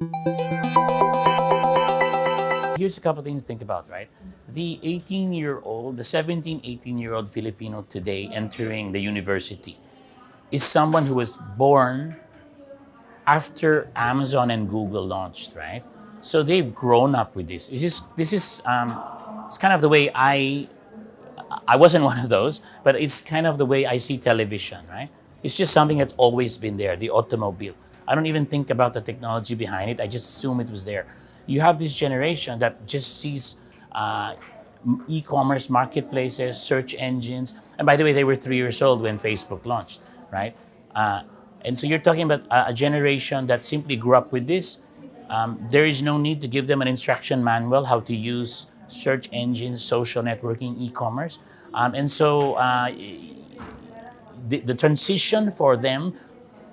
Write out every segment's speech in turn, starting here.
Here's a couple things to think about, right? The 17, 18-year-old Filipino today entering the university is someone who was born after Amazon and Google launched, right? So they've grown up with this. It's kind of the way I wasn't one of those, but it's kind of the way I see television, right? It's just something that's always been there, the automobile. I don't even think about the technology behind it. I just assume it was there. You have this generation that just sees e-commerce marketplaces, search engines. And by the way, they were 3 years old when Facebook launched, right? And so you're talking about a generation that simply grew up with this. There is no need to give them an instruction manual how to use search engines, social networking, e-commerce. And so the transition for them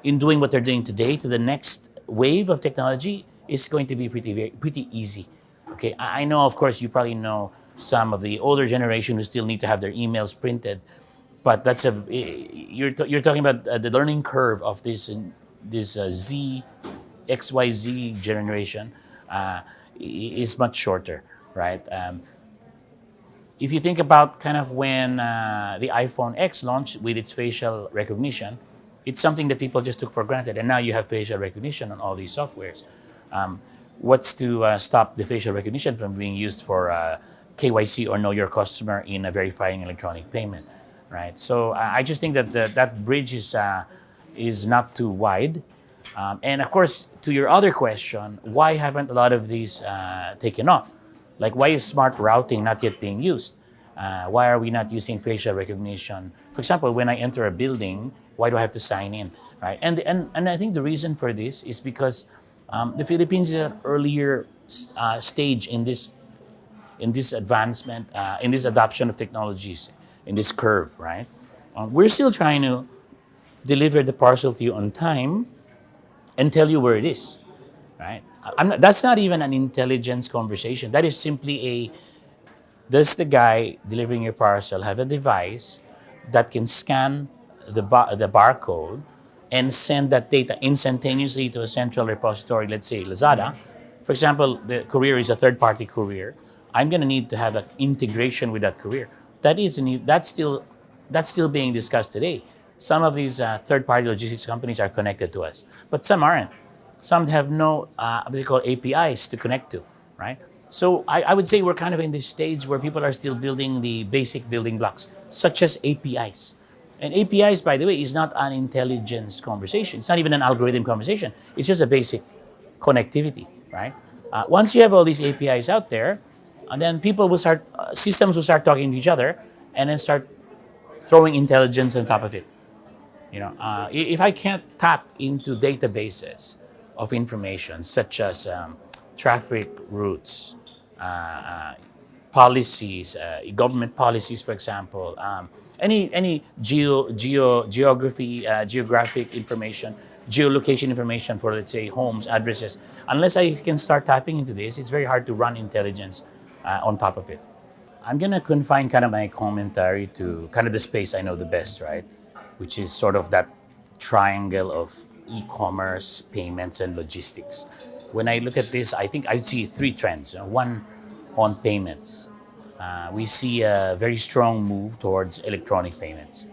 in doing what they're doing today to the next wave of technology is going to be pretty easy. Okay, I know, of course, you probably know some of the older generation who still need to have their emails printed, but you're talking about the learning curve of this XYZ generation is much shorter, right? If you think about kind of when the iPhone X launched with its facial recognition, it's something that people just took for granted, and now you have facial recognition on all these softwares. What's to stop the facial recognition from being used for KYC or know your customer in a verifying electronic payment, right? So I just think that that bridge is not too wide. And of course, to your other question, why haven't a lot of these taken off? Like, why is smart routing not yet being used? Why are we not using facial recognition? For example, when I enter a building, why do I have to sign in, right? And I think the reason for this is because the Philippines is at an earlier stage in this advancement, in this adoption of technologies, in this curve, right? We're still trying to deliver the parcel to you on time and tell you where it is, right? That's not even an intelligence conversation. That is simply does the guy delivering your parcel have a device that can scan the barcode and send that data instantaneously to a central repository, let's say Lazada. For example, the courier is a third-party courier. I'm going to need to have an integration with that courier. That's still being discussed today. Some of these third-party logistics companies are connected to us, but some aren't. Some have no what they call APIs to connect to, right? So I would say we're kind of in this stage where people are still building the basic building blocks, such as APIs. And APIs, by the way, is not an intelligence conversation. It's not even an algorithm conversation. It's just a basic connectivity, right? Once you have all these APIs out there, and then systems will start talking to each other, and then start throwing intelligence on top of it. If I can't tap into databases of information such as traffic routes, policies, government policies, for example, any geographic information, geolocation information for, let's say, homes, addresses. Unless I can start tapping into this, it's very hard to run intelligence on top of it. I'm gonna confine kind of my commentary to kind of the space I know the best, right? Which is sort of that triangle of e-commerce, payments, and logistics. When I look at this, I think I see three trends. One, on payments. We see a very strong move towards electronic payments.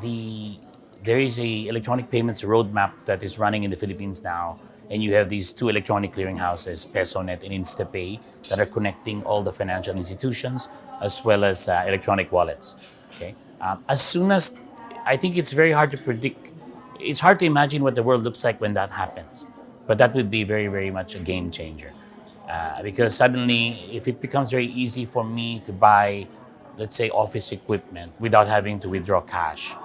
There is a electronic payments roadmap that is running in the Philippines now, and you have these two electronic clearinghouses, PesoNet and InstaPay, that are connecting all the financial institutions as well as electronic wallets. Okay, I think it's very hard to predict. It's hard to imagine what the world looks like when that happens, but that would be very, very much a game changer. Because suddenly, if it becomes very easy for me to buy, let's say, office equipment without having to withdraw cash,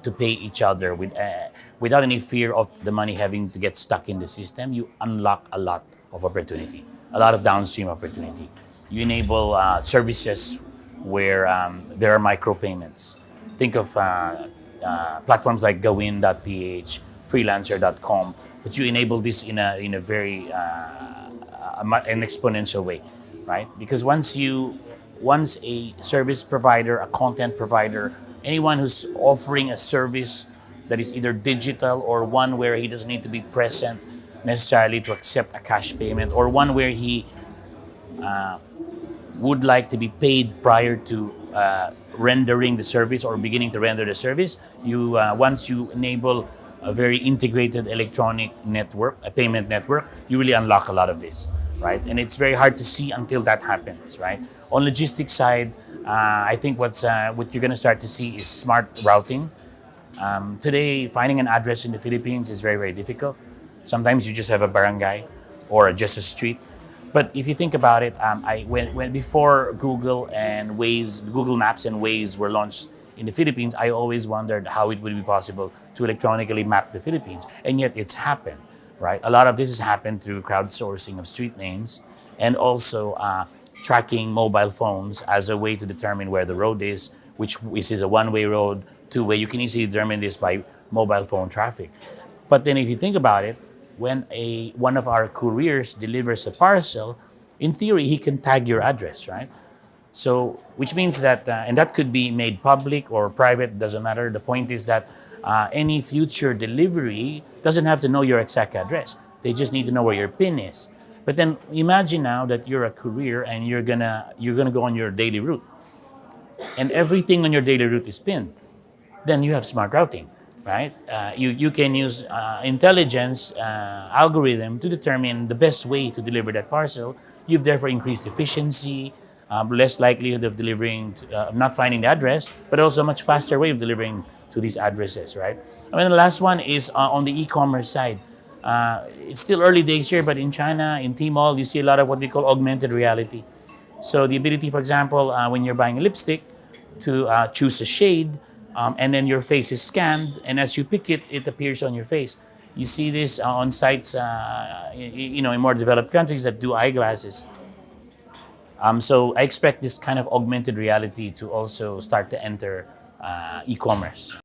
to pay each other without any fear of the money having to get stuck in the system, you unlock a lot of opportunity, a lot of downstream opportunity. You enable services where there are micropayments. Think of platforms like Gawin.ph, freelancer.com, but you enable this in a very an exponential way, right? Because once a service provider, a content provider, anyone who's offering a service that is either digital or one where he doesn't need to be present necessarily to accept a cash payment, or one where he would like to be paid prior to rendering the service or beginning to render the service. Once you enable a very integrated electronic network, a payment network, you really unlock a lot of this, right? And it's very hard to see until that happens, right? On logistics side, I think what you're going to start to see is smart routing. Today, finding an address in the Philippines is very, very difficult. Sometimes you just have a barangay or just a street. But if you think about it, when before Google and Waze, Google Maps and Waze were launched in the Philippines, I always wondered how it would be possible to electronically map the Philippines, and yet it's happened, right? A lot of this has happened through crowdsourcing of street names, and also tracking mobile phones as a way to determine where the road is, which is a one-way road, two-way. You can easily determine this by mobile phone traffic. But then if you think about it, when one of our couriers delivers a parcel, in theory, he can tag your address, right? So, which means that, and that could be made public or private, doesn't matter. The point is that any future delivery doesn't have to know your exact address. They just need to know where your PIN is. But then imagine now that you're a courier and you're gonna go on your daily route, and everything on your daily route is pinned. Then you have smart routing, right? You can use intelligence algorithm to determine the best way to deliver that parcel. You've therefore increased efficiency, less likelihood of delivering, not finding the address, but also a much faster way of delivering to these addresses, right? I mean, the last one is on the e-commerce side. It's still early days here, but in China, in Tmall, you see a lot of what we call augmented reality. So the ability, for example, when you're buying a lipstick, to choose a shade, and then your face is scanned, and as you pick it, it appears on your face. You see this on sites, in more developed countries that do eyeglasses. So I expect this kind of augmented reality to also start to enter e-commerce.